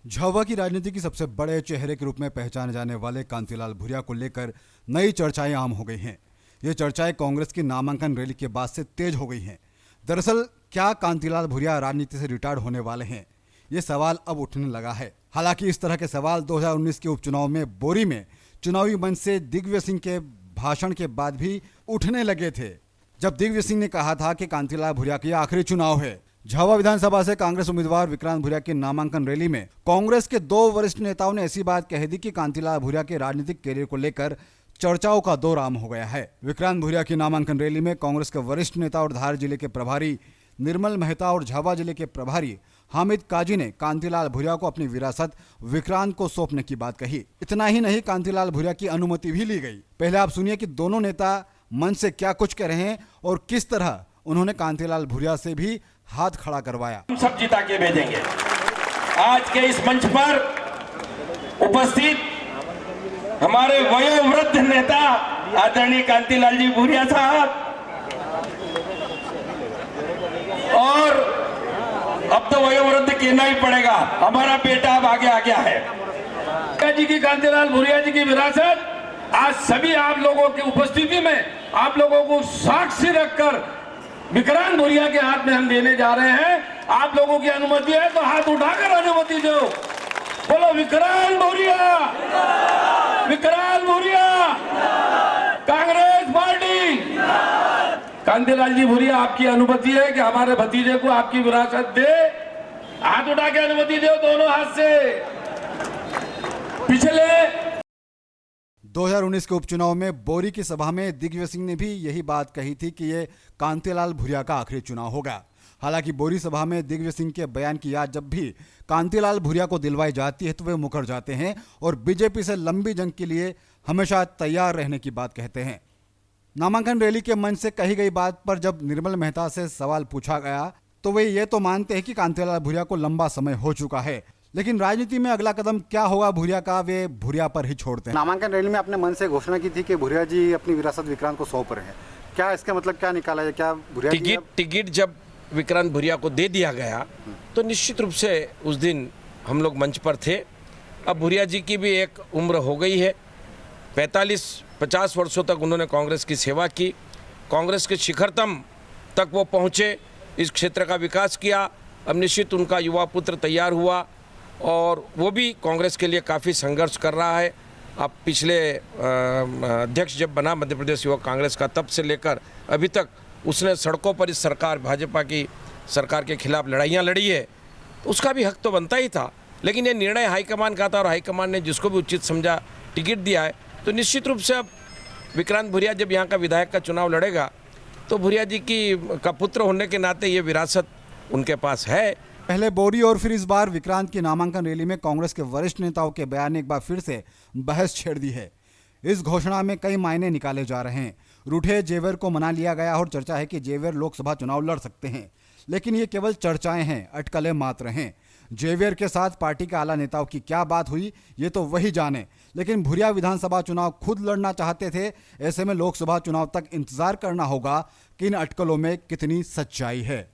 झाबुआ की राजनीति की सबसे बड़े चेहरे के रूप में पहचाने जाने वाले कांतिलाल भूरिया को लेकर नई चर्चाएं आम हो गई हैं। ये चर्चाएं कांग्रेस की नामांकन रैली के बाद से तेज हो गई हैं। दरअसल क्या कांतिलाल भूरिया राजनीति से रिटायर्ड होने वाले हैं, ये सवाल अब उठने लगा है। हालांकि इस तरह के सवाल 2019 के उपचुनाव में बोरी में चुनावी मंच से दिग्विजय सिंह के भाषण के बाद भी उठने लगे थे, जब दिग्विजय सिंह ने कहा था कि कांतिलाल भूरिया की आखिरी चुनाव है। झाबुआ विधानसभा से कांग्रेस उम्मीदवार विक्रांत भूरिया की नामांकन रैली में कांग्रेस के दो वरिष्ठ नेताओं ने ऐसी बात कह दी कि कांतिलाल भूरिया के राजनीतिक कैरियर को लेकर चर्चाओं का दौर आम हो गया है। विक्रांत भूरिया की नामांकन रैली में कांग्रेस के वरिष्ठ नेता और धार जिले के प्रभारी निर्मल मेहता और झाबुआ जिले के प्रभारी हामिद काजी ने कांतिलाल भूरिया को अपनी विरासत विक्रांत को सौंपने की बात कही। इतना ही नहीं, कांतिलाल भूरिया की अनुमति भी ली गई। पहले आप सुनिए कि दोनों नेता मंच से क्या कुछ कह रहे हैं और किस तरह उन्होंने कांतिलाल भूरिया से भी हाथ खड़ा करवाया। हम सब जिता के भेजेंगे। आज के इस मंच पर उपस्थित हमारे वयोवृद्ध नेता आदरणीय कांतिलाल जी भूरिया साहब, और अब तो वयोवृद्ध कहना ही पड़ेगा, हमारा बेटा अब आगे आ गया है। जी की कांतिलाल भूरिया जी की विरासत आज सभी आप लोगों की उपस्थिति में आप लोगों को साक्षी रखकर विक्रांत भूरिया के हाथ में हम देने जा रहे हैं। आप लोगों की अनुमति है तो हाथ उठाकर अनुमति दो। बोलो विक्रांत भूरिया, विक्रांत भूरिया, कांग्रेस पार्टी। कांतिलाल जी भूरिया, आपकी अनुमति है कि हमारे भतीजे को आपकी विरासत दे। हाथ उठा के अनुमति दो दोनों हाथ से। पिछले 2019 के उपचुनाव में बोरी की सभा में दिग्विजय सिंह ने भी यही बात कही थी कि ये कांतिलाल भूरिया का आखिरी चुनाव होगा। हालांकि बोरी सभा में दिग्विजय सिंह के बयान की याद जब भी कांतिलाल भूरिया को दिलवाई जाती है तो वे मुकर जाते हैं और बीजेपी से लंबी जंग के लिए हमेशा तैयार रहने की बात कहते हैं। नामांकन रैली के मंच से कही गई बात पर जब निर्मल मेहता से सवाल पूछा गया तो वे ये तो मानते हैं कि कांतिलाल भूरिया को लंबा समय हो चुका है, लेकिन राजनीति में अगला कदम क्या होगा भूरिया का, वे भूरिया पर ही छोड़ते हैं। नामांकन रैली में आपने मन से घोषणा की थी कि भूरिया जी अपनी विरासत विक्रांत को सौंप रहे हैं। क्या इसका मतलब क्या निकाला है? क्या भूरिया टिकट जब विक्रांत भूरिया को दे दिया गया तो निश्चित रूप से उस दिन हम लोग मंच पर थे। अब भूरिया जी की भी एक उम्र हो गई है, 45-50 वर्षों तक उन्होंने कांग्रेस की सेवा की, कांग्रेस के शिखरतम तक वो पहुँचे, इस क्षेत्र का विकास किया। अब निश्चित उनका युवा पुत्र तैयार हुआ और वो भी कांग्रेस के लिए काफ़ी संघर्ष कर रहा है। अब पिछले अध्यक्ष जब बना मध्य प्रदेश युवक कांग्रेस का, तब से लेकर अभी तक उसने सड़कों पर इस सरकार भाजपा की सरकार के खिलाफ लड़ाइयाँ लड़ी है, तो उसका भी हक तो बनता ही था। लेकिन ये निर्णय हाईकमान का था और हाईकमान ने जिसको भी उचित समझा टिकट दिया है। तो निश्चित रूप से अब विक्रांत भूरिया जब यहाँ का विधायक का चुनाव लड़ेगा तो भूरिया जी का पुत्र होने के नाते ये विरासत उनके पास है। पहले बोरी और फिर इस बार विक्रांत की नामांकन रैली में कांग्रेस के वरिष्ठ नेताओं के बयान ने एक बार फिर से बहस छेड़ दी है। इस घोषणा में कई मायने निकाले जा रहे हैं। रूठे जेवर को मना लिया गया और चर्चा है कि जेवर लोकसभा चुनाव लड़ सकते हैं, लेकिन ये केवल चर्चाएं हैं, अटकलें मात्र हैं। जेवियर के साथ पार्टी के आला नेताओं की क्या बात हुई ये तो वही जाने, लेकिन भूरिया विधानसभा चुनाव खुद लड़ना चाहते थे। ऐसे में लोकसभा चुनाव तक इंतजार करना होगा कि इन अटकलों में कितनी सच्चाई है।